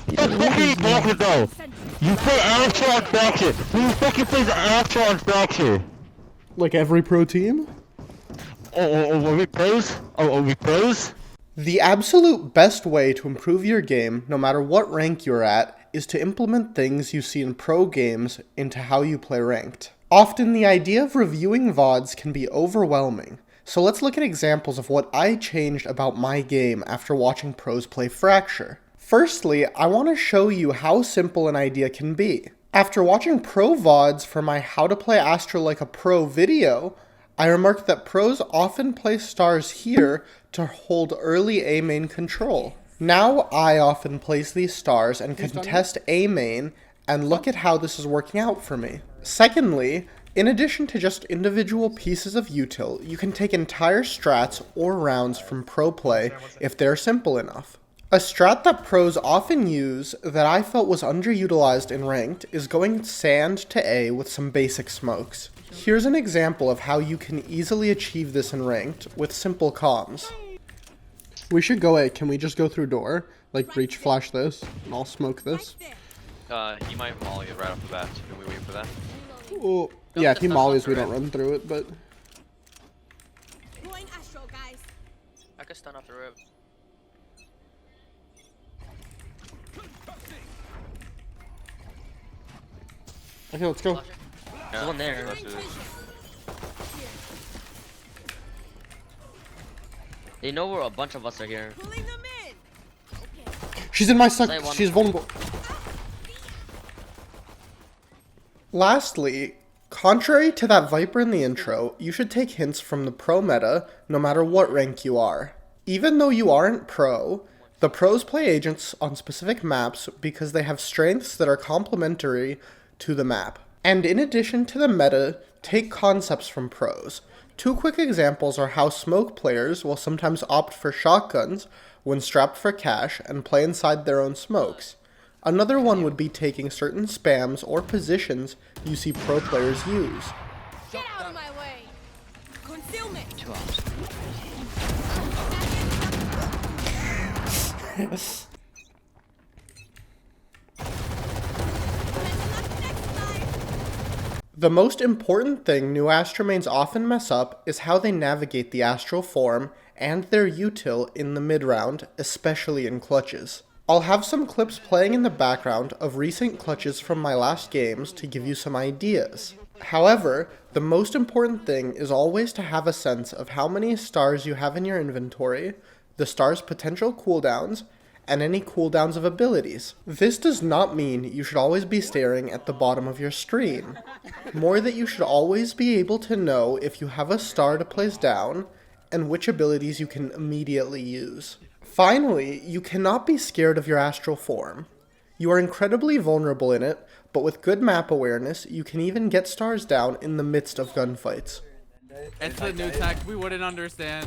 What the fuck are you talking about? You play Astral on Fracture. Who fucking plays Astral on Fracture? Like every pro team? Are we pros? Are we pros? The absolute best way to improve your game, no matter what rank you're at, is to implement things you see in pro games into how you play ranked. Often the idea of reviewing VODs can be overwhelming, so let's look at examples of what I changed about my game after watching pros play Fracture. Firstly, I want to show you how simple an idea can be. After watching pro VODs for my How to Play Astra Like a Pro video, I remarked that pros often place stars here to hold early A main control. Now I often place these stars and contest A main, and look at how this is working out for me. Secondly, in addition to just individual pieces of util, you can take entire strats or rounds from pro play if they're simple enough. A strat that pros often use that I felt was underutilized in ranked is going sand to A with some basic smokes. Here's an example of how you can easily achieve this in ranked with simple comms. We should go A. Can we just go through door? Like breach flash this, and I'll smoke this. He might volley it right off the bat. Can we wait for that? Oh, yeah, if he mollies, we don't run through it, but... Going Astral, guys. I could stun off the rip. Okay, let's go. There's one there. They know where a bunch of us are here. Pulling them in. She's in my suck. She's vulnerable. Lastly, contrary to that Viper in the intro, you should take hints from the pro meta no matter what rank you are. Even though you aren't pro, the pros play agents on specific maps because they have strengths that are complementary to the map. And in addition to the meta, take concepts from pros. Two quick examples are how smoke players will sometimes opt for shotguns when strapped for cash and play inside their own smokes. Another one would be taking certain spams or positions you see pro players use. Get out of my way. Concealment. 2 hours. The most important thing new Astra mains often mess up is how they navigate the Astral Form and their util in the mid-round, especially in clutches. I'll have some clips playing in the background of recent clutches from my last games to give you some ideas. However, the most important thing is always to have a sense of how many stars you have in your inventory, the star's potential cooldowns, and any cooldowns of abilities. This does not mean you should always be staring at the bottom of your screen. More that you should always be able to know if you have a star to place down, and which abilities you can immediately use. Finally, you cannot be scared of your Astral Form. You are incredibly vulnerable in it, but with good map awareness, you can even get stars down in the midst of gunfights. It's the new tech, we wouldn't understand.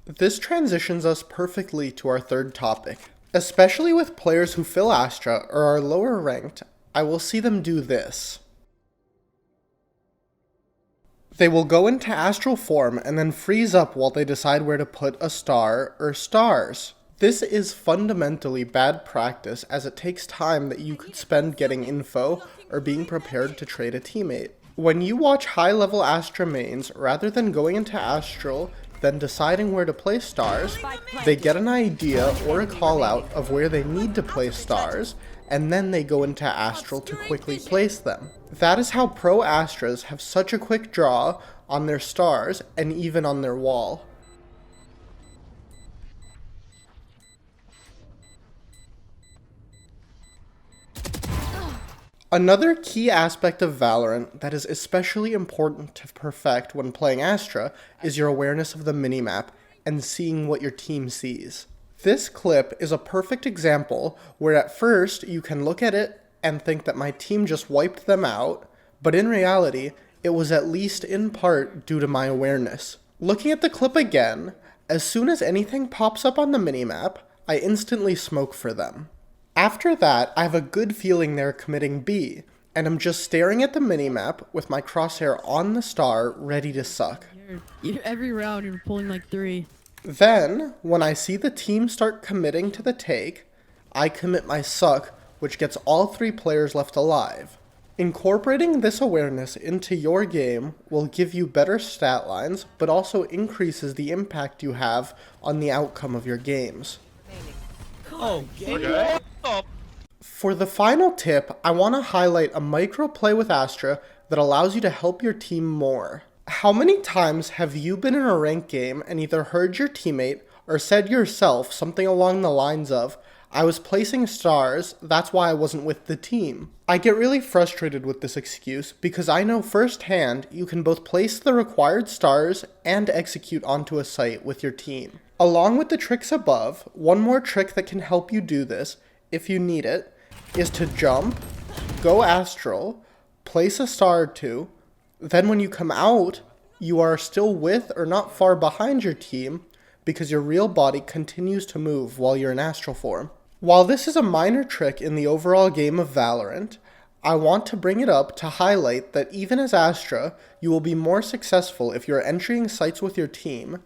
This transitions us perfectly to our third topic. Especially with players who fill Astra or are lower ranked, I will see them do this. They will go into Astral Form and then freeze up while they decide where to put a star or stars. This is fundamentally bad practice as it takes time that you could spend getting info or being prepared to trade a teammate. When you watch high-level Astra mains, rather than going into Astral, then deciding where to place stars, they get an idea or a call out of where they need to place stars, and then they go into Astral to quickly place them. That is how pro Astras have such a quick draw on their stars and even on their wall. Another key aspect of Valorant that is especially important to perfect when playing Astra is your awareness of the minimap and seeing what your team sees. This clip is a perfect example where at first you can look at it and think that my team just wiped them out, but in reality, it was at least in part due to my awareness. Looking at the clip again, as soon as anything pops up on the minimap, I instantly smoke for them. After that, I have a good feeling they're committing B, and I'm just staring at the minimap with my crosshair on the star, ready to suck. Every round you're pulling like 3. Then, when I see the team start committing to the take, I commit my suck, which gets all 3 players left alive. Incorporating this awareness into your game will give you better stat lines, but also increases the impact you have on the outcome of your games. For the final tip, I want to highlight a micro play with Astra that allows you to help your team more. How many times have you been in a ranked game and either heard your teammate or said yourself something along the lines of, "I was placing stars, that's why I wasn't with the team"? I get really frustrated with this excuse because I know firsthand you can both place the required stars and execute onto a site with your team. Along with the tricks above, one more trick that can help you do this, if you need it, is to jump, go astral, place a star or 2, then when you come out, you are still with or not far behind your team because your real body continues to move while you're in astral form. While this is a minor trick in the overall game of Valorant, I want to bring it up to highlight that even as Astra, you will be more successful if you're entering sites with your team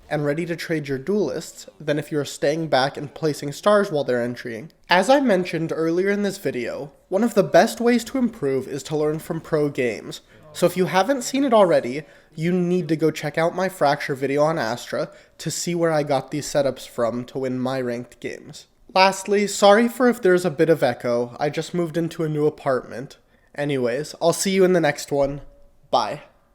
and ready to trade your duelists than if you're staying back and placing stars while they're entering. As I mentioned earlier in this video, one of the best ways to improve is to learn from pro games. So if you haven't seen it already, you need to go check out my Fracture video on Astra to see where I got these setups from to win my ranked games. Lastly, sorry for if there's a bit of echo, I just moved into a new apartment. Anyways, I'll see you in the next one. Bye.